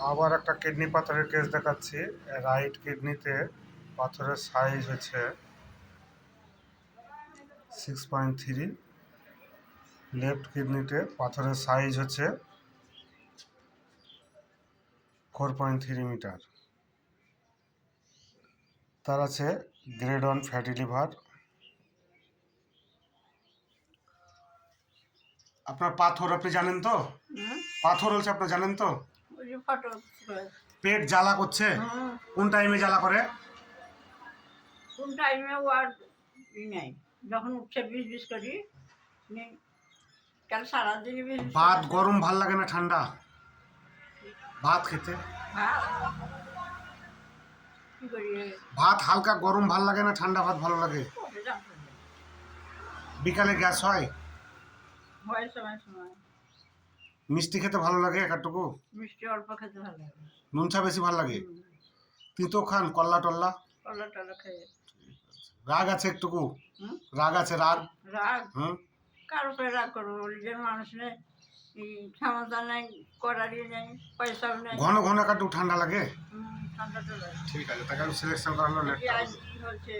আবার একটা কিডনি পাথরের কেস দেখাচ্ছি। রাইট কিডনিতে পাথরের সাইজ হচ্ছে 6.3, লেফট কিডনিতে পাথরের সাইজ হচ্ছে 4.3 মিটার। তার আছে গ্রেড 1 ফ্যাটি লিভার। আপনার পাথর আপনি জানেন তো? পাথর হচ্ছে আপনার জানেন তো? পেট জ্বালা করছে? কোন টাইমে জ্বালা করে? কোন টাইমে ওয়ার নেই, যখন উঠছে বিষ বিষ করি নেই, কাল সারাদিনই বিষ। ভাত গরম ভাল লাগে না ঠান্ডা? ভাত খেতে কি করি ভাত হালকা গরম ভাল লাগে না ঠান্ডা ভাত ভালো লাগে? বিকালে গ্যাস হয়? হয় সময় সময়। মিষ্টি খেতে ভালো লাগে একটুকু? মিষ্টি অল্প খেতে ভালো লাগে। নুন চা বেশি ভালো লাগে? তিতো খান? কল্লা টল্লা? কলা টলা খাই। রাগ আছে একটুকু? রাগ আছে? রাগ রাগ কার উপরে রাগ করবো? নিজের মানুষ নেই, ক্ষমতা নেই, করারই নেই, পয়সাও নেই। ঘন ঘন একটু ঠান্ডা লাগে? ঠান্ডা তো লাগে। ঠিক আছে, তাকে আমি সিলেকশন করানো লেট হচ্ছে